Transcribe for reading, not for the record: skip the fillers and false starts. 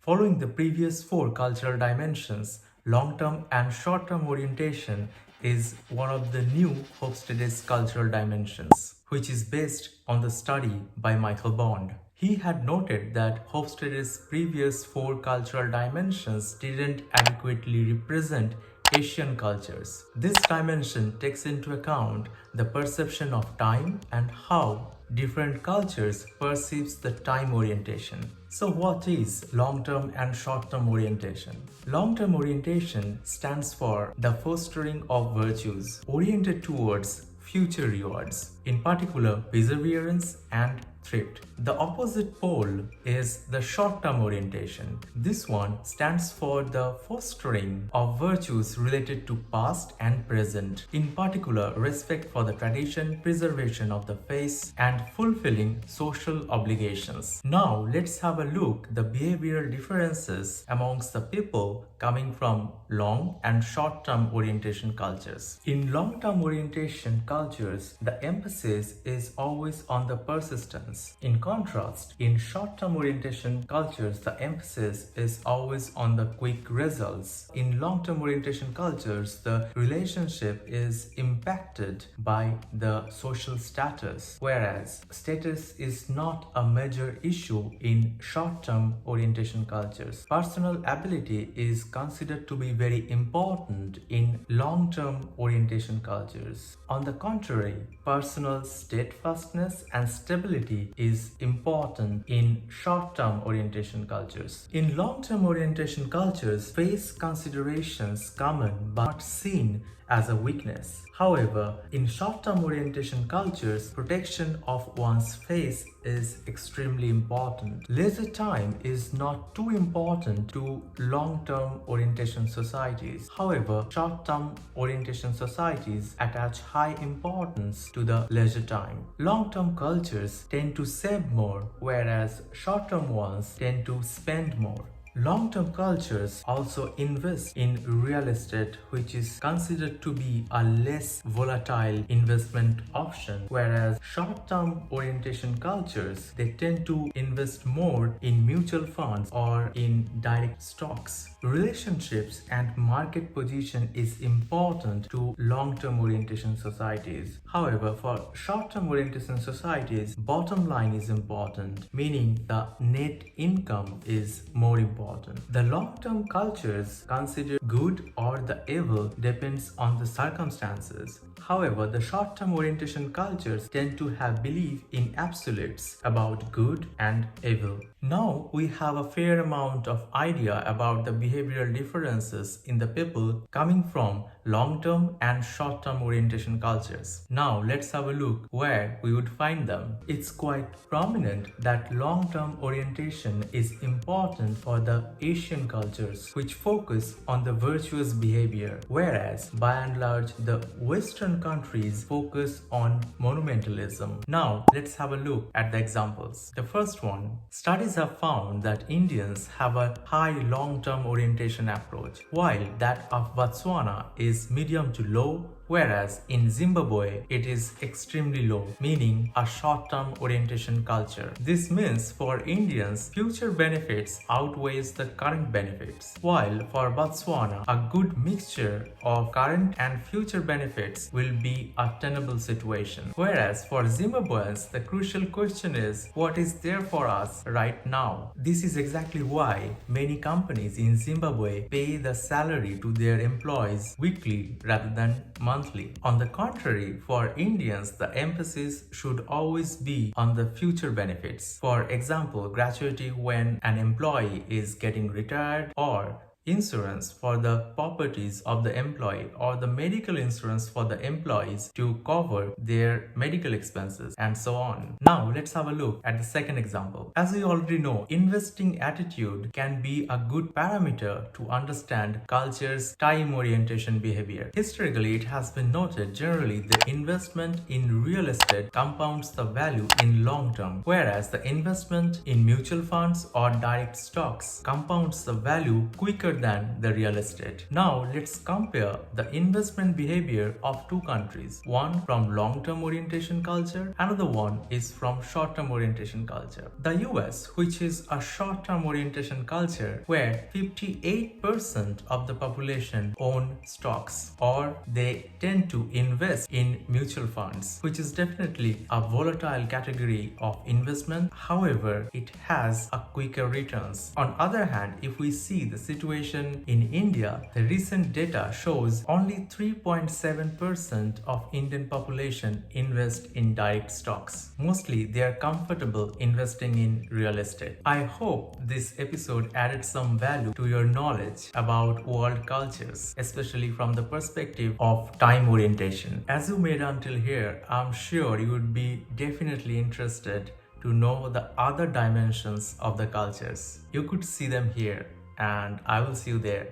Following the previous four cultural dimensions, long-term and short-term orientation is one of the new Hofstede's cultural dimensions, which is based on the study by Michael Bond. He had noted that Hofstede's previous four cultural dimensions didn't adequately represent Asian cultures. This dimension takes into account the perception of time and how different cultures perceives the time orientation. So what is long-term and short-term orientation? Long-term orientation stands for the fostering of virtues oriented towards future rewards, in particular perseverance and thrift. The opposite pole is the short-term orientation. This one stands for the fostering of virtues related to past and present, in particular respect for the tradition, preservation of the faith, and fulfilling social obligations. Now let's have a look at the behavioral differences amongst the people coming from long and short-term orientation cultures. In long-term orientation cultures, the emphasis is always on the persistence. In contrast, in short-term orientation cultures, the emphasis is always on the quick results. In long-term orientation cultures, the relationship is impacted by the social status, whereas status is not a major issue in short-term orientation cultures. Personal ability is considered to be very important in long-term orientation cultures. On the contrary, personal steadfastness and stability is important in short-term orientation cultures. In long-term orientation cultures, face considerations common but not seen as a weakness. However, in short-term orientation cultures, protection of one's face is extremely important. Leisure time is not too important to long-term orientation societies. However, short-term orientation societies attach high importance to the leisure time. Long-term cultures tend to save more, whereas short-term ones tend to spend more. Long-term cultures also invest in real estate, which is considered to be a less volatile investment option, whereas short-term orientation cultures, they tend to invest more in mutual funds or in direct stocks. Relationships and market position is important to long-term orientation societies. However, for short-term orientation societies, bottom line is important, meaning the net income is more important. The long-term cultures consider good or the evil depends on the circumstances. However, the short-term orientation cultures tend to have belief in absolutes about good and evil. Now we have a fair amount of idea about the behavioral differences in the people coming from long-term and short-term orientation cultures. Now let's have a look where we would find them. It's quite prominent that long-term orientation is important for the Asian cultures, which focus on the virtuous behavior, whereas by and large the Western countries focus on monumentalism. Now let's have a look at the examples. The first one, studies have found that Indians have a high long-term orientation approach, while that of Botswana is medium to low, whereas in Zimbabwe it is extremely low, meaning a short-term orientation culture. This means for Indians, future benefits outweighs the current benefits, while for Botswana, a good mixture of current and future benefits will be a tenable situation. Whereas for Zimbabweans, the crucial question is, what is there for us right now? This is exactly why many companies in Zimbabwe pay the salary to their employees weekly rather than monthly. On the contrary, for Indians, the emphasis should always be on the future benefits. For example, gratuity when an employee is getting retired, or insurance for the properties of the employee, or the medical insurance for the employees to cover their medical expenses, and so on. Now let's have a look at the second example. As we already know, investing attitude can be a good parameter to understand culture's time orientation behavior. Historically, it has been noted generally the investment in real estate compounds the value in long term, whereas the investment in mutual funds or direct stocks compounds the value quicker than the real estate. Now let's compare the investment behavior of two countries. One from long-term orientation culture, another one is from short-term orientation culture. The US, which is a short-term orientation culture where 58% of the population own stocks or they tend to invest in mutual funds, which is definitely a volatile category of investment. However, it has a quicker returns. On other hand, if we see the situation in India, the recent data shows only 3.7% of Indian population invest in direct stocks. Mostly they are comfortable investing in real estate. I hope this episode added some value to your knowledge about world cultures, especially from the perspective of time orientation. As you made until here, I'm sure you would be definitely interested to know the other dimensions of the cultures. You could see them here, and I will see you there.